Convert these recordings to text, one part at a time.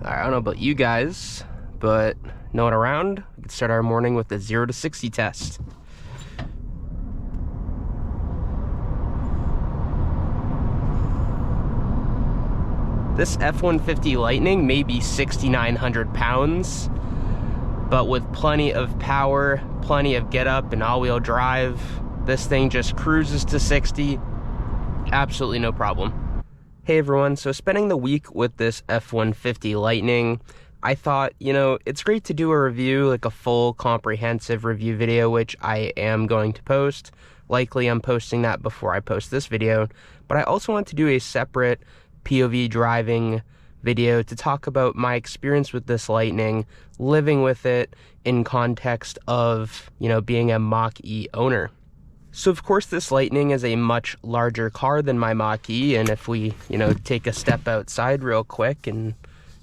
I don't know about you guys, but no one around. We can start our morning with the 0 to 60 test. This F-150 Lightning may be 6,900 pounds, but with plenty of power, plenty of get up and all-wheel drive, this thing just cruises to 60. Absolutely no problem. Hey everyone, so spending the week with this F-150 Lightning, I thought, it's great to do a review, like a full comprehensive review video, which I am going to post. Likely I'm posting that before I post this video, but I also want to do a separate POV driving video to talk about my experience with this Lightning, living with it in context of, being a Mach-E owner. So of course this Lightning is a much larger car than my Mach-E, and if we, take a step outside real quick and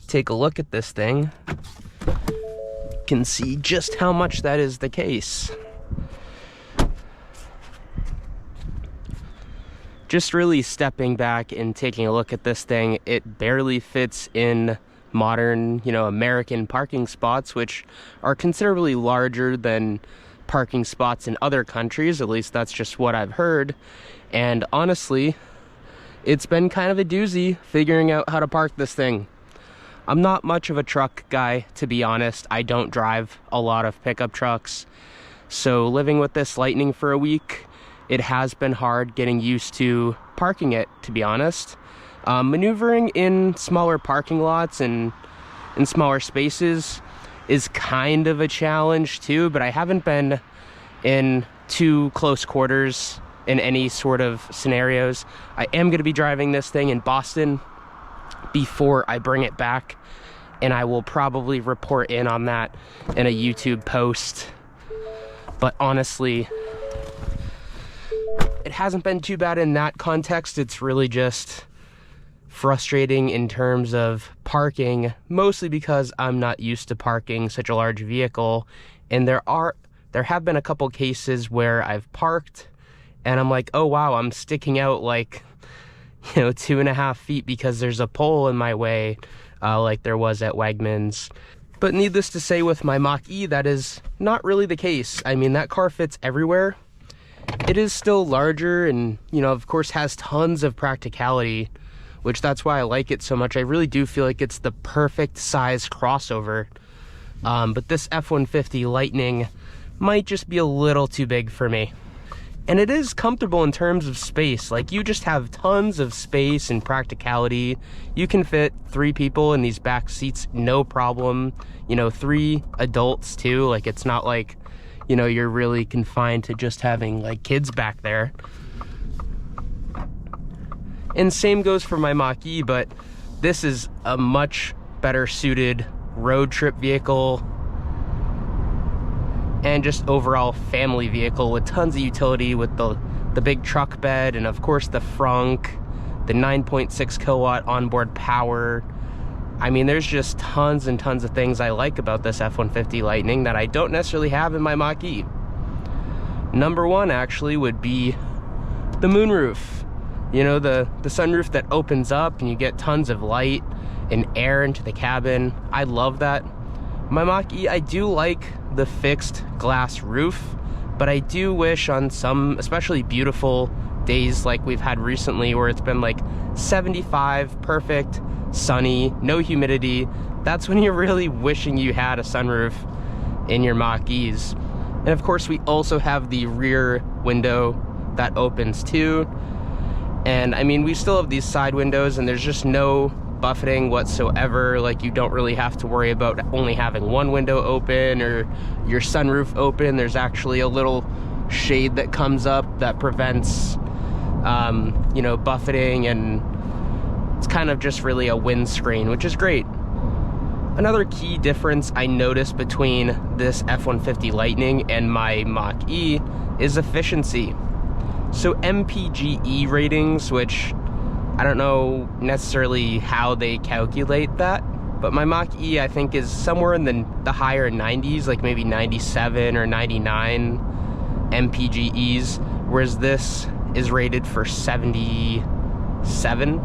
take a look at this thing, you can see just how much that is the case. Just really stepping back and taking a look at this thing, it barely fits in modern, American parking spots, which are considerably larger than parking spots in other countries. At least that's just what I've heard. And honestly, it's been kind of a doozy figuring out how to park this thing. I'm not much of a truck guy, to be honest. I don't drive a lot of pickup trucks. So living with this Lightning for a week, it has been hard getting used to parking it, to be honest. Maneuvering in smaller parking lots and in smaller spaces is kind of a challenge too, but I haven't been in too close quarters in any sort of scenarios. I am going to be driving this thing in Boston before I bring it back, and I will probably report in on that in a YouTube post. But honestly, it hasn't been too bad in that context. It's really just frustrating in terms of parking, mostly because I'm not used to parking such a large vehicle. And there have been a couple cases where I've parked and I'm like, oh wow, I'm sticking out like 2.5 feet because there's a pole in my way, like there was at Wegmans. But needless to say, with my Mach-E, that is not really the case. I mean, that car fits everywhere. It is still larger and, of course has tons of practicality, which that's why I like it so much. I really do feel like it's the perfect size crossover. But this F-150 Lightning might just be a little too big for me. And it is comfortable in terms of space. Like, you just have tons of space and practicality. You can fit 3 people in these back seats, no problem. 3 adults too. Like, it's not like, you're really confined to just having like kids back there. And same goes for my Mach-E, but this is a much better suited road trip vehicle and just overall family vehicle with tons of utility, with the big truck bed and of course the frunk, the 9.6 kilowatt onboard power. I mean, there's just tons and tons of things I like about this F-150 Lightning that I don't necessarily have in my Mach-E. Number one actually would be the moonroof. The sunroof that opens up and you get tons of light and air into the cabin. I love that. My Mach-E, I do like the fixed glass roof, but I do wish on some especially beautiful days like we've had recently where it's been like 75, perfect, sunny, no humidity, that's when you're really wishing you had a sunroof in your Mach-E's. And of course we also have the rear window that opens too. And I mean, we still have these side windows and there's just no buffeting whatsoever. Like, you don't really have to worry about only having one window open or your sunroof open. There's actually a little shade that comes up that prevents, buffeting, and it's kind of just really a windscreen, which is great. Another key difference I noticed between this F-150 Lightning and my Mach-E is efficiency. So MPGe ratings, which I don't know necessarily how they calculate that, but my Mach-E I think is somewhere in the higher 90s, like maybe 97 or 99 MPGEs, whereas this is rated for 77.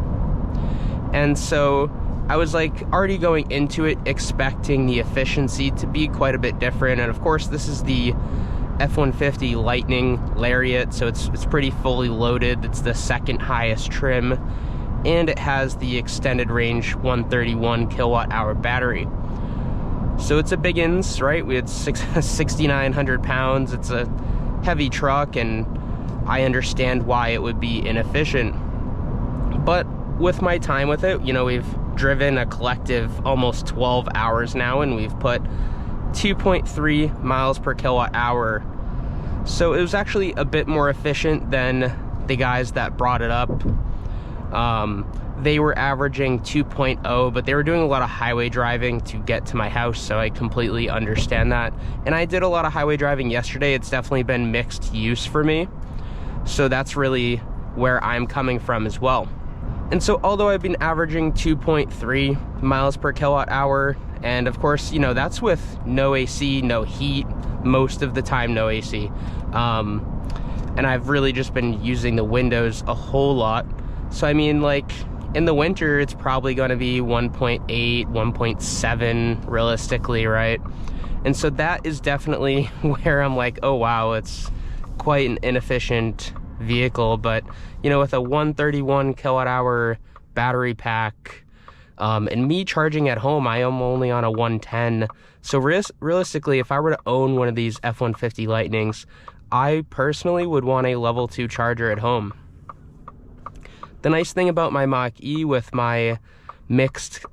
And so I was like already going into it expecting the efficiency to be quite a bit different. And of course, this is the F-150 Lightning Lariat, so it's pretty fully loaded. It's the second highest trim, and it has the extended range 131 kilowatt hour battery. So it's a big ins, right? We had 6,900 pounds. It's a heavy truck, and I understand why it would be inefficient. But with my time with it, you know, we've driven a collective almost 12 hours now, and we've put 2.3 miles per kilowatt hour. So it was actually a bit more efficient than the guys that brought it up. They were averaging 2.0, but they were doing a lot of highway driving to get to my house, so I completely understand that. And I did a lot of highway driving yesterday. It's definitely been mixed use for me. So that's really where I'm coming from as well. And so although I've been averaging 2.3 miles per kilowatt hour, and of course, you know, that's with no AC, no heat, most of the time no AC. And I've really just been using the windows a whole lot. So I mean, like, in the winter, it's probably going to be 1.8, 1.7 realistically, right? And so that is definitely where I'm like, oh wow, it's quite an inefficient vehicle. But you know, with a 131 kilowatt hour battery pack, and me charging at home, I am only on a 110. So realistically, if I were to own one of these F-150 Lightnings, I personally would want a level 2 charger at home. The nice thing about my Mach-E with my mixed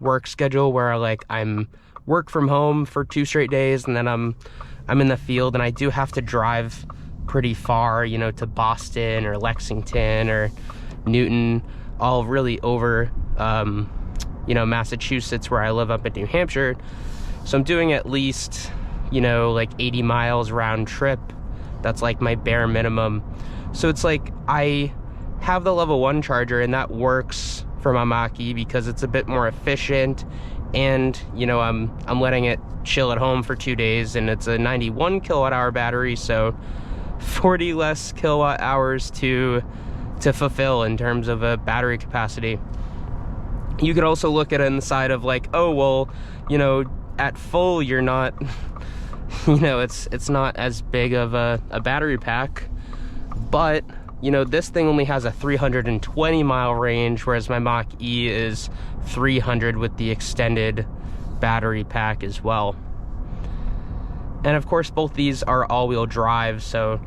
work schedule, where like I'm work from home for 2 straight days, and then I'm in the field, and I do have to drive pretty far, you know, to Boston or Lexington or Newton, all really over you know, Massachusetts, where I live up in New Hampshire. So I'm doing at least, you know, like 80 miles round trip. That's like my bare minimum. So it's like I have the level 1 charger, and that works for my Mach-E because it's a bit more efficient, and you know, I'm letting it chill at home for 2 days, and it's a 91 kilowatt hour battery, so 40 less kilowatt hours to fulfill in terms of a battery capacity. You could also look at it on the side of like, oh well, you know, at full you're not you know, it's not as big of a battery pack, but you know, this thing only has a 320 mile range, whereas my Mach-E is 300 with the extended battery pack as well. And of course, both these are all-wheel drive, so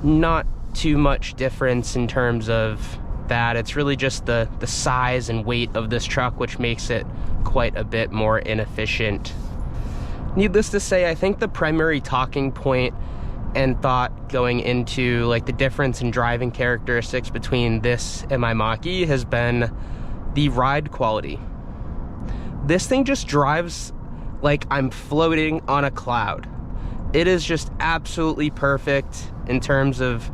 not too much difference in terms of that. It's really just the size and weight of this truck, which makes it quite a bit more inefficient. Needless to say, I think the primary talking point and thought going into like the difference in driving characteristics between this and my Mach-E has been the ride quality. This thing just drives like I'm floating on a cloud. It is just absolutely perfect in terms of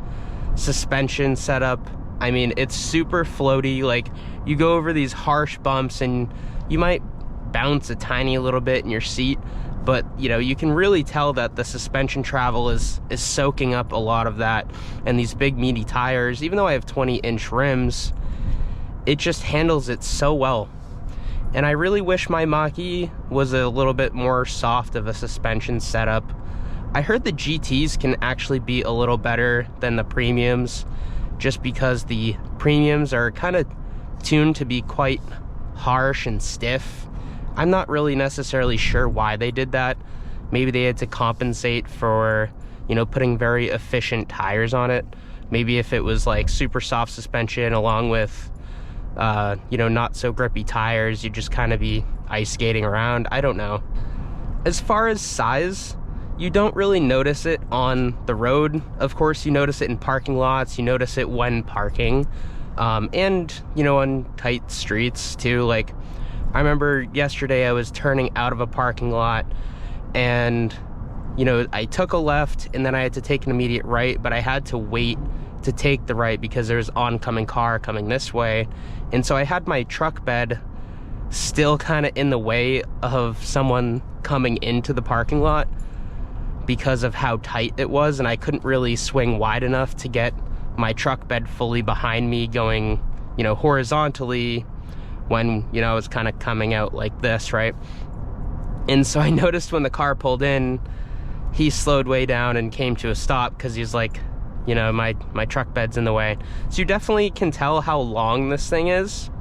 suspension setup. I mean, it's super floaty. Like, you go over these harsh bumps and you might bounce a tiny little bit in your seat, but you know, you can really tell that the suspension travel is soaking up a lot of that. And these big meaty tires, even though I have 20-inch rims, it just handles it so well. And I really wish my Mach-E was a little bit more soft of a suspension setup. I heard the GTs can actually be a little better than the premiums, just because the premiums are kind of tuned to be quite harsh and stiff. I'm not really necessarily sure why they did that. Maybe they had to compensate for, you know, putting very efficient tires on it. Maybe if it was like super soft suspension along with, you know, not so grippy tires, you'd just kind of be ice skating around. I don't know. As far as size, you don't really notice it on the road. Of course, you notice it in parking lots, you notice it when parking, and, you know, on tight streets too. Like, I remember yesterday I was turning out of a parking lot, and, you know, I took a left and then I had to take an immediate right, but I had to wait to take the right because there was an oncoming car coming this way. And so I had my truck bed still kind of in the way of someone coming into the parking lot because of how tight it was, and I couldn't really swing wide enough to get my truck bed fully behind me going, you know, horizontally when, you know, I was kind of coming out like this, right? And so I noticed when the car pulled in, he slowed way down and came to a stop because he's like, you know, my truck bed's in the way. So you definitely can tell how long this thing is.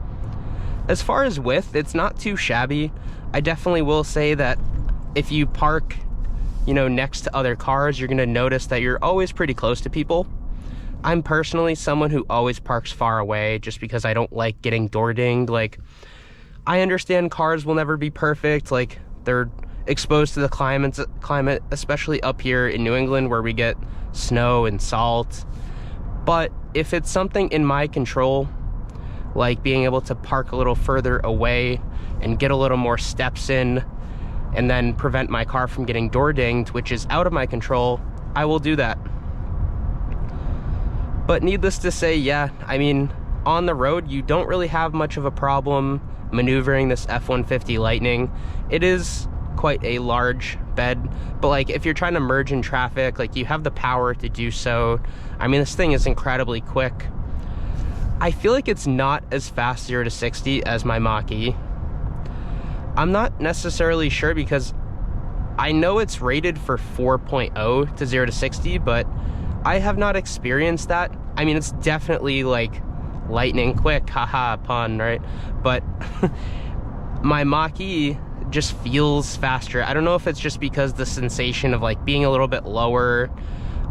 As far as width, it's not too shabby. I definitely will say that if you park, you know, next to other cars, you're gonna notice that you're always pretty close to people. I'm personally someone who always parks far away just because I don't like getting door dinged. Like, I understand cars will never be perfect. Like, they're exposed to the climate, especially up here in New England where we get snow and salt. But if it's something in my control, like being able to park a little further away and get a little more steps in and then prevent my car from getting door dinged, which is out of my control, I will do that. But needless to say, yeah, I mean, on the road, you don't really have much of a problem maneuvering this F-150 Lightning. It is quite a large bed, but like if you're trying to merge in traffic, like you have the power to do so. I mean, this thing is incredibly quick. I feel like it's not as fast 0 to 60 as my Mach-E. I'm not necessarily sure because I know it's rated for 4.0 to 0 to 60, but I have not experienced that. I mean, it's definitely like lightning quick, haha, pun, right? But my Mach-E just feels faster. I don't know if it's just because the sensation of like being a little bit lower,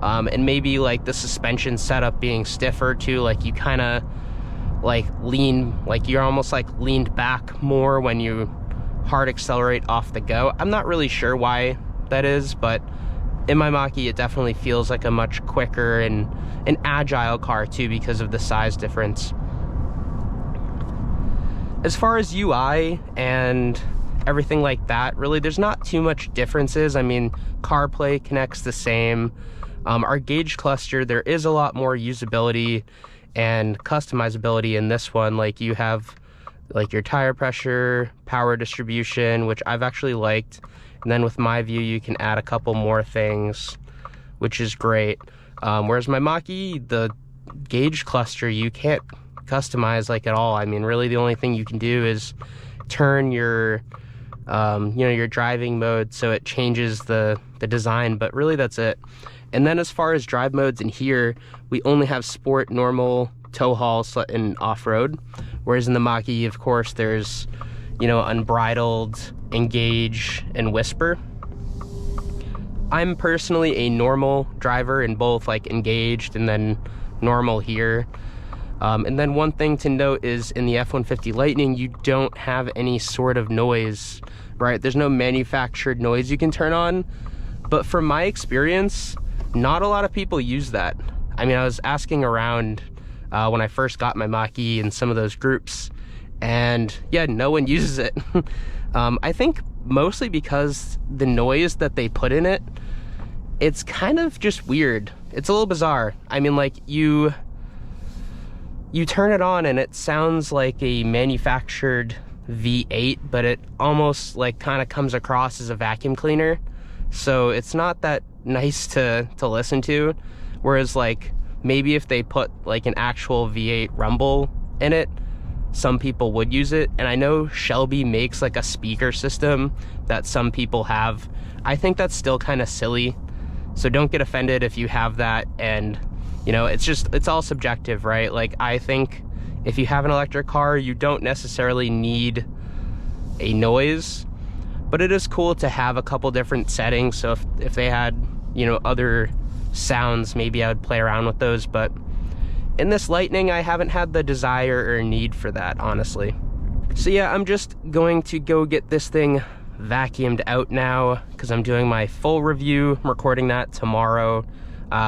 and maybe like the suspension setup being stiffer too. Like you kind of like lean, like you're almost like leaned back more when you hard accelerate off the go. I'm not really sure why that is, but in my Mach-E, it definitely feels like a much quicker and an agile car too because of the size difference. As far as UI and everything like that, really, there's not too much differences. I mean, CarPlay connects the same. Our gauge cluster, there is a lot more usability and customizability in this one. Like you have like your tire pressure, power distribution, which I've actually liked. And then with my view, you can add a couple more things, which is great. Whereas my Mach-E, the gauge cluster, you can't customize like at all. I mean, really the only thing you can do is turn your, you know, your driving mode so it changes the design, but really that's it. And then as far as drive modes in here, we only have sport, normal, tow haul, and off-road. Whereas in the Mach-E, of course, there's, you know, unbridled, engage, and whisper. I'm personally a normal driver in both like engaged and then normal here. And then one thing to note is in the F-150 Lightning, you don't have any sort of noise, right? There's no manufactured noise you can turn on. But from my experience, not a lot of people use that. I mean, I was asking around when I first got my Mach-E in some of those groups, and yeah, no one uses it. I think mostly because the noise that they put in it, it's kind of just weird. It's a little bizarre. I mean, like you turn it on and it sounds like a manufactured V8, but it almost like kind of comes across as a vacuum cleaner. So it's not that nice to listen to. Whereas like maybe if they put like an actual V8 rumble in it, some people would use it. And I know Shelby makes like a speaker system that some people have. I think that's still kind of silly. So don't get offended if you have that. And you know, it's all subjective, right? Like I think if you have an electric car, you don't necessarily need a noise, but it is cool to have a couple different settings. So if they had, you know, other sounds, maybe I would play around with those. But in this Lightning, I haven't had the desire or need for that, honestly. So yeah, I'm just going to go get this thing vacuumed out now because I'm doing my full review. I'm recording that tomorrow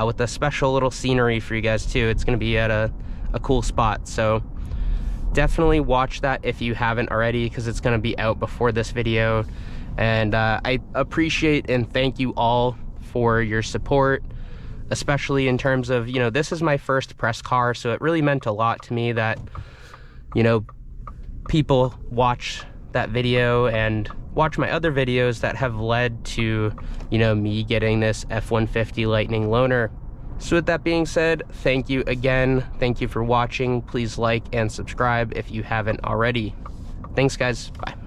with a special little scenery for you guys too. It's going to be at a cool spot. So definitely watch that if you haven't already, because it's going to be out before this video. And I appreciate and thank you all for your support, especially in terms of, you know, this is my first press car, so it really meant a lot to me that, you know, people watch that video and watch my other videos that have led to, you know, me getting this F-150 Lightning loaner. So with that being said, thank you again. Thank you for watching. Please like and subscribe if you haven't already. Thanks, guys. Bye.